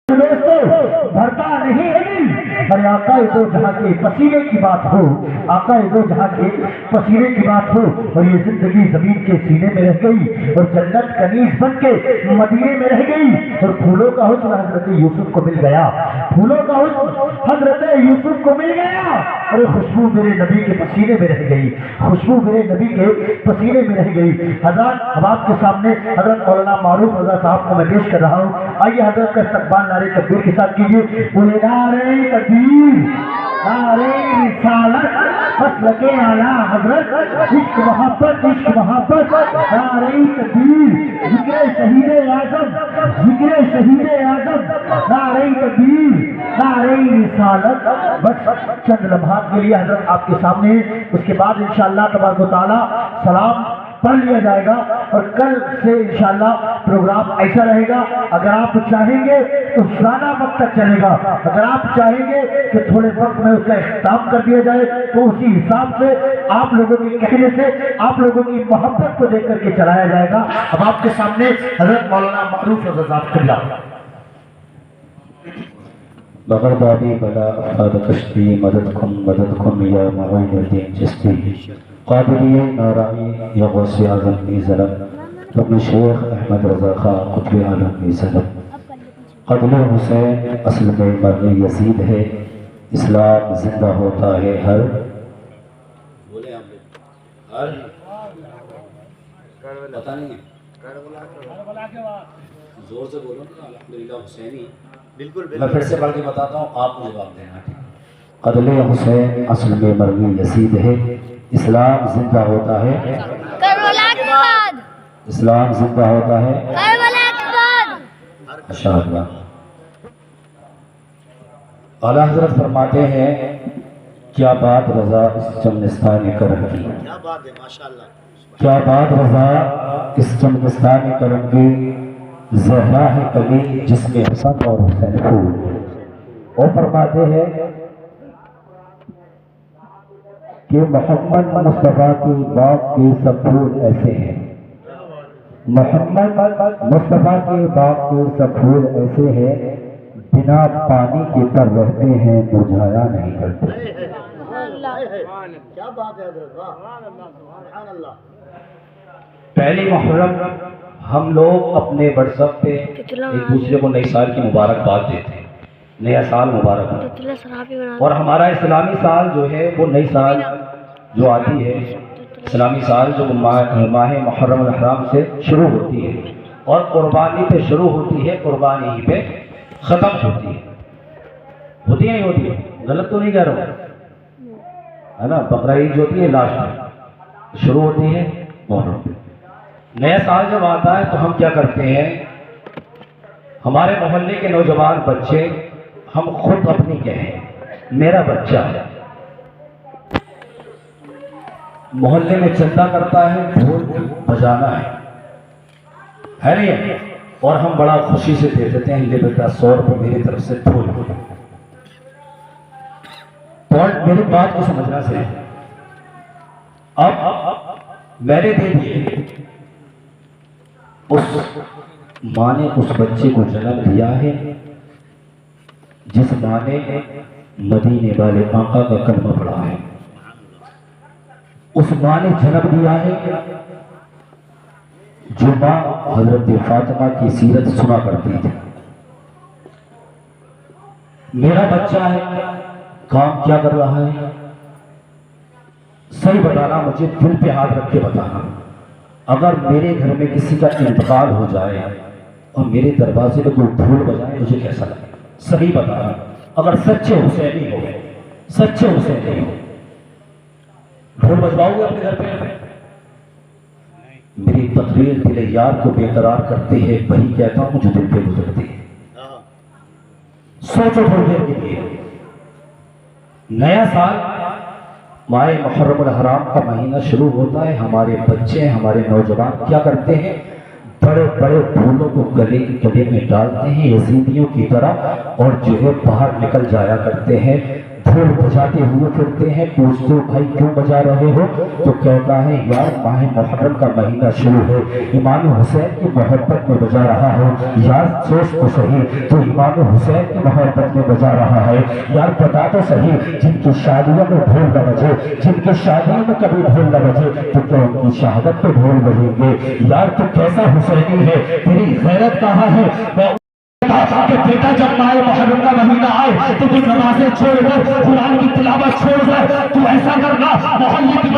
دوستو بھرتا نہیں ہے اور آقا دو جہاں کے پسینے کی بات ہو، آقا دو جہاں کے پسینے کی بات ہو، اور یہ زندگی زمین کے سینے میں رہ گئی اور جنت کنیز بن کے مدینے میں رہ گئی، اور پھولوں کا حسن حضرت یوسف کو مل گیا، پھولوں کا حسن حضرت یوسف کو مل گیا، اور خوشبو میرے نبی کے پسینے میں رہ گئی، خوشبو میرے نبی کے پسینے میں رہ گئی۔ حضرات اب آپ کے سامنے حضرت مولانا معروف رضا صاحب کو میں پیش کر رہا ہوں، آئیے حضرت کا استقبال نعرے تکبیر کے ساتھ کیجیے، بولے نعرے تکبیر، نعرے رسالت، مسلک اعلیٰ حضرت، عشق محبت، عشق محبت، نعرے تکبیر، ذکر شہید اعظم، ذکر شہید اعظم، نعرے تکبیر، نعرے رسالت۔ بس چند لمحات کے لیے حضرت آپ کے سامنے، اس کے بعد انشاءاللہ تبارک و تعالیٰ سلام پڑھ لیا جائے گا، اور کل سے انشاءاللہ پروگرام ایسا رہے گا، اگر آپ چاہیں گے تو زیادہ وقت تک چلے گا، اگر آپ چاہیں گے کہ تھوڑے وقت میں اس کا اختتام کر دیا جائے تو اسی حساب سے آپ لوگوں کے کہنے سے آپ لوگوں کی محبت کو دیکھ کر کے چلایا جائے گا۔ اب آپ کے سامنے حضرت مولانا معروف رضا صاحب قبلہ۔ بغیر بابی بلا افاد کشتی مدد کن یا معین الدین چشتی قادری نارائی یا غوث اعظم کی ظلم اپنے شیخ احمد رضا خان قطب عالم کی ظلم قتل حسین اصل میں مرنے یزید ہے، اسلام زندہ ہوتا ہے ہر بولے ہر پتہ نہیں ہے زور سے بولو نا الحمدللہ حسینی بالکل میں پھر سے پڑھ کے بتاتا ہوں، آپ مجھے جواب دینا۔ قتل حسین اصل میں مرنے یزید ہے، اسلام زندہ ہوتا ہے کربلا کے بعد، اسلام زندہ ہوتا ہے کربلا کے بعد۔ ماشاءاللہ۔ اعلیٰ حضرت فرماتے ہیں کیا بات رضا اس چمنستان کرم کی، کیا بات ہے ماشاءاللہ، کیا بات رضا اس چمنستان کرم کی، زہرا ہے کلی جس میں حسن اور حسین پھول۔ وہ فرماتے ہیں کہ محمد مصطفیٰ کی باغ کے سب پھول ایسے ہیں، محمد مصطفیٰ کے باغ کے سب پھول ایسے ہیں، بنا پانی کے تر رہتے ہیں مرجھایا نہیں کرتے۔ کیا بات ہے حضرت، سبحان اللہ۔ پہلی محرم ہم لوگ اپنے واٹس ایپ پہ ایک دوسرے کو نئی سال کی مبارکباد دیتے ہیں، نیا سال مبارک ہو، اور ہمارا اسلامی سال جو ہے وہ نئی سال جو آتی ہے، اسلامی سال جو ماہ محرم الحرام سے شروع ہوتی ہے اور قربانی پہ شروع ہوتی ہے، قربانی ہی پہ ختم ہوتی ہے، ہوتی ہے نہیں ہوتی ہے، غلط تو نہیں کہہ رہا ہوں، ہے نا؟ بقرہ عید جو ہوتی ہے لاسٹ میں شروع ہوتی ہے محرم پہ۔ نیا سال جب آتا ہے تو ہم کیا کرتے ہیں، ہمارے محلے کے نوجوان بچے، ہم خود اپنی کہیں میرا بچہ ہے، محلے میں چندہ کرتا ہے، ڈھول بجانا ہے نہیں، اور ہم بڑا خوشی سے دے دیتے ہیں، لے بیٹا 100 روپے میری طرف سے ڈھول۔ پوائنٹ میری بات کو سمجھنا سے اب میں نے دے دیے، اس ماں نے اس بچے کو جنم دیا ہے جس ماں نے مدینے والے آقا کا کلمہ پڑھا ہے، اس ماں نے جنم دیا ہے جو ماں حضرت فاطمہ کی سیرت سنا کرتی تھی۔ میرا بچہ ہے، کام کیا کر رہا ہے صحیح بتانا، مجھے دل پہ ہاتھ رکھ کے بتانا۔ اگر میرے گھر میں کسی کا انتقال ہو جائے اور میرے دروازے پہ کوئی ڈھول بجائے مجھے کیسا لگے، صحیح بتانا۔ اگر سچے حسینی ہو، سچے حسینی ہو، ڈھول بجواؤ گے اپنے گھر پہ؟ میری تقریر دل یار کو بے قرار کرتی ہے، وہی کہتا ہوں جو دل پہ گزرتی ہے۔ سوچو تھوڑی دیر کے لیے، نیا سال ماہ محرم الحرام کا مہینہ شروع ہوتا ہے، ہمارے بچے ہمارے نوجوان کیا کرتے ہیں، بڑے بڑے پھولوں کو گلے میں ڈالتے ہیں یزیدیوں کی طرح، اور جو ہے باہر نکل جایا کرتے ہیں ڈھول بجاتے ہوئے پھرتے ہیں. پوچھتے ہو بھائی کیوں بجا رہے ہو؟ تو کہتا ہے یار ماہ محرم کا مہینہ شروع ہے, امام حسین کی محبت میں بجا رہا ہوں. یار سوچ تو صحیح, تو امام حسین کی محبت میں بجا رہا ہے. یار بتا تو صحیح, جن کی شادیوں میں ڈھول نہ بجے, جن کی شادیوں میں کبھی ڈھول نہ بجے, تو کیا ان کی شہادت پہ ڈھول بجیں گے؟ یار تو کیسا حسینی ہے, تیری غیرت کہاں ہے؟ کہ بیٹا جب ماہ محرم کا مہینہ آئے تو تم نمازیں چھوڑ کر, قرآن کی تلاوت چھوڑ کر تو ایسا کرنا, محلے کی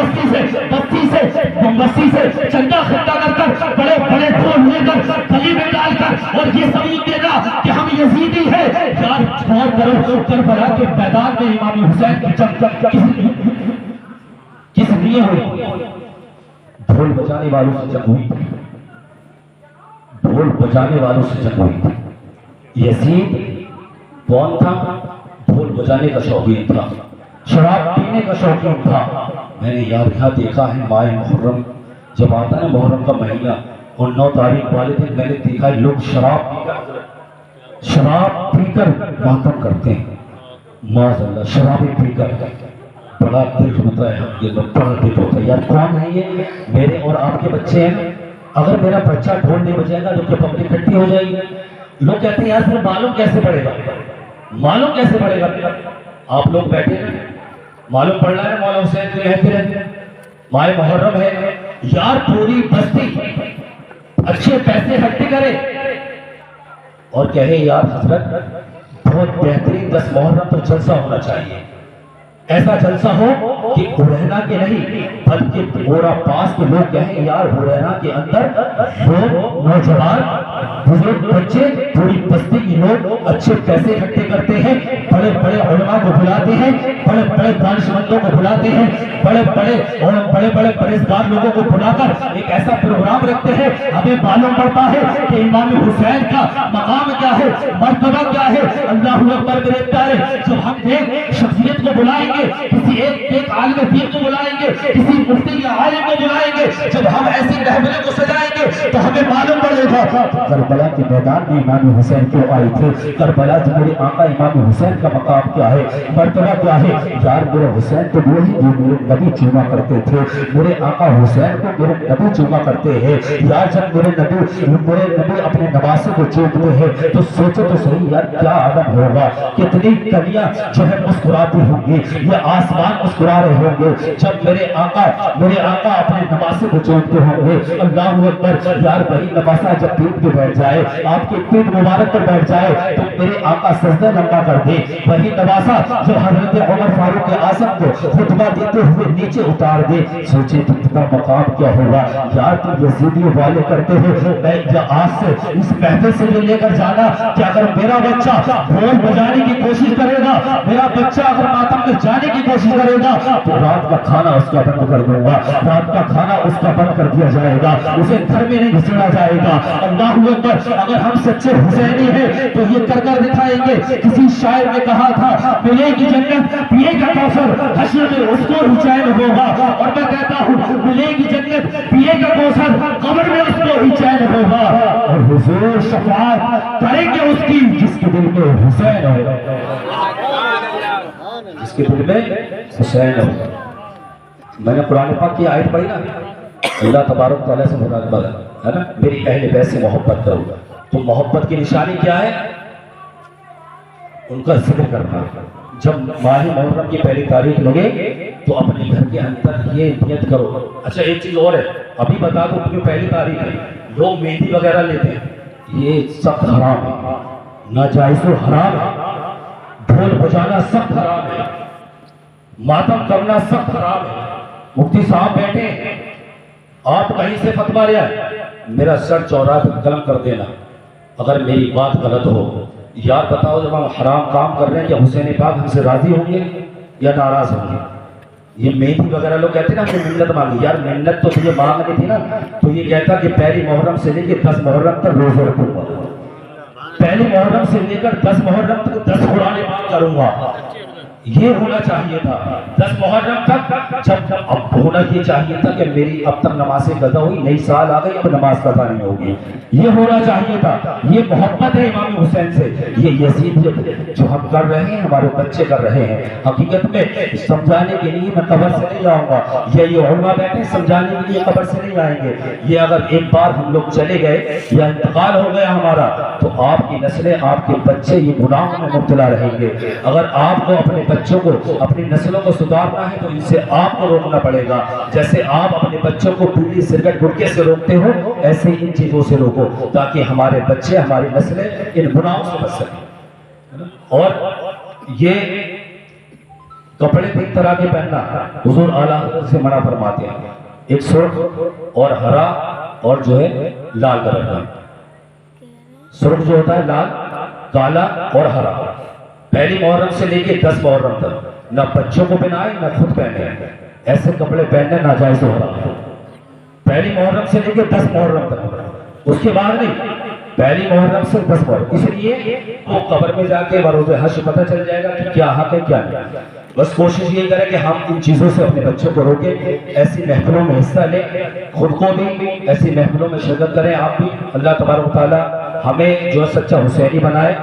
بستی سے چندہ اکٹھا کر کر بڑے بڑے ڈھول لے کر گلی میں ڈال کر اور یہ ثبوت دینا کہ ہم یزیدی ہیں. یار غور کرو, کربلا کے میدان میں امام حسین کی جنگ کس لیے ہوئی؟ ڈھول بجانے والوں سے جنگ ہوئی تھی, ڈھول بجانے والوں سے جنگ ہوئی تھی. یزید کون تھا؟ ڈھول بجانے کا شوقین تھا, شراب پینے کا شوقین تھا. میں نے یہاں دیکھا ہے ماہ محرم جب آتا ہے محرم کا مہینہ اور 9 تاریخ والے دن میں نے دیکھا ہے لوگ شراب پی کر ماتم کرتے ہیں. معاذ اللہ, شرابیں پی کر بڑا دل ہوتا ہے, یہ لوگ بڑا دل ہوتا ہے. یار کون ہے یہ؟ میرے اور آپ کے بچے ہیں. اگر میرا بچہ ڈھول نہیں بجائے گا تو کیا پبلک اکٹھی ہو جائے گی؟ لوگ کہتے ہیں یار پھر معلوم کیسے پڑے گا, معلوم کیسے پڑے گا؟ آپ لوگ بیٹھے ہیں, معلوم پڑ رہا ہے مولا حسین جو رہتے رہتے ماہ محرم ہے. یار پوری بستی اچھے پیسے اکٹھے کرے اور کہے یار حضرت بہت بہترین 10 محرم تو جلسہ ہونا چاہیے. ایسا جلسہ ہو کہ ہریرہ کے نہیں بلکہ پورا پاس کے لوگ کہیں یار ہریرہ کے اندر لوگ نوجوان بزرگ بچے پوری بستی کے لوگ اچھے پیسے اکٹھے کرتے ہیں, بڑے بڑے علماء کو بلاتے ہیں, بڑے بڑے دانشمندوں کو بلاتے ہیں, بڑے بڑے پرہیزگار لوگوں کو بلا کر ایک ایسا پروگرام رکھتے ہیں. ہمیں معلوم پڑتا ہے کہ امام حسین کا مقام کیا ہے, مرتبہ کیا ہے. اللہ اکبر میرے پیارے, جب ہم ایک شخصیت کو بلائیں گے, کسی ایک عالم دین کو بلائیں گے, کسی مفتی یا عالم کو بلائیں گے, جب ہم ایسی محفلیں کو سجائیں گے تو ہمیں معلوم پڑے گا کربلا کے میدان میں امام حسین کیوں آئے تھے. کربلا جو میرے آقا امام حسین کا مقام کیا ہے, مرتبہ کیا ہے. یار میرے حسین تو وہی جو میرے نبی چوما کرتے تھے, میرے آقا حسین کو میرے نبی چوما کرتے ہیں. یار جب میرے نبی اپنے نواسے کو چومتے ہیں تو سوچو تو صحیح یار کیا عالم ہوگا, کتنی کلیاں جو ہے مسکراتی ہوں گی, یہ آسمان مسکرا رہے ہوں گے جب میرے آقا اپنے نواسے کو چومتے ہوں گے. اللہ اکبر. یار وہی نواسا جب پیٹ پہ بیٹھ جائے, آپ کی پیٹ مبارک پر بیٹھ جائے تو میرے آقا سجدہ لمبا کر دے. وہی نواسا جو حضرت عمر فاروق اعظم کو خطبہ دیتے ہوئے نیچے اتار دے. سوچے تو اتنا مقام کیا ہوگا. یار تم یزیدی والے کرتے ہو, میں آج سے اس محفل سے لے کر جانا کہ اگر میرا بچہ ڈھول بجانے کی کوشش کرے گا, میرا بچہ اگر ماتم میں جانے کی کوشش کرے گا تو رات کا کھانا اس کا بند کر دوں گا, رات کا کھانا اس کا بند کر دیا جائے گا, اسے گھر میں نہیں گھسڑا جائے گا. اللہ اکبر. اگر ہم سچے حسینی ہیں تو یہ کر دکھائیں گے. کسی شاعر نے کہا تھا ملے گی جنت پیے گا کوثر, حشر میں اس کو ہی چین ہوگا. اور میں کہتا ہوں ملے گی جنت پیے گا کوثر, قبر میں اس کو ہی چین ہوگا. اور حضور شفاعت کریں گے اس کی جس کے دل میں حسین ہو, جس کے دل میں حسین ہو. میں نے قرآن پاک کی آیت پڑھی نا, اللہ تبارک تعالیٰ سے مراد ہے نا میری اہل بیت سے محبت کروں. تو محبت کی نشانی کیا ہے؟ ان کا ذکر کرنا. جب ماہ محرم کی پہلی تاریخ لگے تو اپنے گھر کے اندر یہ نیت کرو. اچھا ایک چیز اور ہے, ابھی بتا دو کیونکہ پہلی تاریخ ہے, لوگ مہندی وغیرہ لیتے ہیں, یہ سخت حرام ہے, ناجائز و حرام ہے. ڈھول بجانا سخت حرام ہے, ماتم کرنا سخت حرام ہے. مفتی صاحب بیٹھے ہیں, آپ کہیں سے فتویٰ لیا, میرا سر چوراہے پہ قلم کر دینا اگر میری بات غلط ہو. یار بتاؤ جب ہم حرام کام کر رہے ہیں کیا حسین پاک ہم سے راضی ہوں گے یا ناراض ہوں گے؟ یہ مہندی وغیرہ لوگ کہتے ہیں نا ہم نے منت مانگی. یار منت تو تجھے مانگنی تھی نا, تو یہ کہتا کہ پہلی محرم سے لے کے 10 محرم تک روزے رکھوں گا, پہلی محرم سے لے کر 10 محرم تک 10 قرآن پاک کروں گا. یہ ہونا چاہیے تھا 10 محرم تک، جب اب ہونا یہ چاہیے تھا کہ میری اب تک نماز قضا ہوئی، نئی سال آ گئی، اب نماز قضا نہیں ہوگی، یہ ہونا چاہیے تھا۔ یہ محبت ہے امام حسین سے، یہ یزید جو ہم کر رہے ہیں ہمارے بچے کر رہے ہیں۔ حقیقت میں سمجھانے کے لیے میں قبر سے نہیں آؤں گا، یہ علماء بیٹھے سمجھانے کے لیے قبر سے نہیں آئیں گے۔ یہ اگر ایک بار ہم لوگ چلے گئے یا انتقال ہو گیا ہمارا، تو آپ کی نسلیں، آپ کے بچے یہ گناہوں میں مبتلا رہیں گے۔ اگر آپ کو اپنے بچوں کو، اپنی نسلوں کو سدھارنا ہے تو ان سے آپ کو روکنا پڑے گا۔ جیسے آپ اپنے بچوں کو بیڑی سگریٹ گٹکے سے روکتے ہو، ایسے ان چیزوں سے روکو تاکہ ہمارے بچے، ہماری نسلیں ان گناہوں سے بچ سکیں۔ اور یہ کپڑے تین طرح کے پہننا حضور اعلیٰ حضرت سے منع فرماتے ہیں، ایک سرخ اور ہرا اور جو ہے لال کلر کا۔ سرخ جو ہوتا ہے لال، کالا اور ہرا، پہلی محرم سے لے کے 10 محرم تک نہ بچوں کو پہنائے نہ خود پہنے، ایسے کپڑے پہننے ناجائز ہو رہا ہے۔ پہلی محرم سے لے کے 10 محرم تک، اس کے بعد نہیں، پہلی محرم سے 10 محرم۔ اس لیے وہ قبر میں جا کے بروز حشر پتہ چل جائے گا کہ کیا حق ہے کیا نہیں۔ بس کوشش یہ کریں کہ ہم ان چیزوں سے اپنے بچوں کو روکیں، ایسی محفلوں میں حصہ لیں، خود کو بھی ایسی محفلوں میں شرکت کریں۔ آپ بھی اللہ تبارک و تعالی ہمیں جو سچا حسینی بنائے،